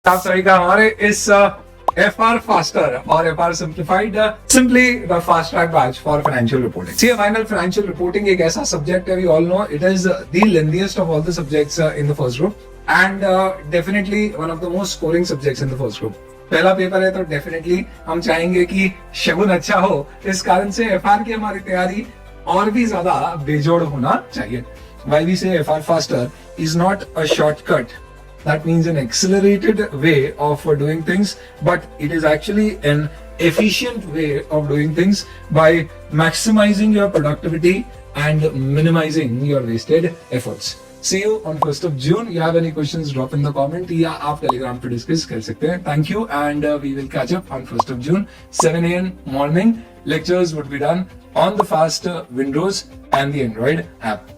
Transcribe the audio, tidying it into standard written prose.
आप सभी का हमारे इस FR फास्टर और FR simplified simply the fast track batch for financial reporting. See final financial reporting एक ऐसा सब्जेक्ट है, we all know it is the lengthiest of all the subjects in the first group and definitely one of the most scoring subjects in the first group. पहला paper है तो definitely हम चाहेंगे कि शगुन अच्छा हो, इस कारण से FR की हमारी तैयारी और भी ज्यादा बेजोड़ होना चाहिए। Why we say FR faster is not a shortcut. That means an accelerated way of doing things, but it is actually an efficient way of doing things by maximizing your productivity and minimizing your wasted efforts. See you on 1st of June. You have any questions, drop in the comment या आप Telegram पे discuss कर सकते हैं. Thank you and we will catch up on 1st of June, 7 a.m. morning. Lectures would be done on the fast Windows and the Android app.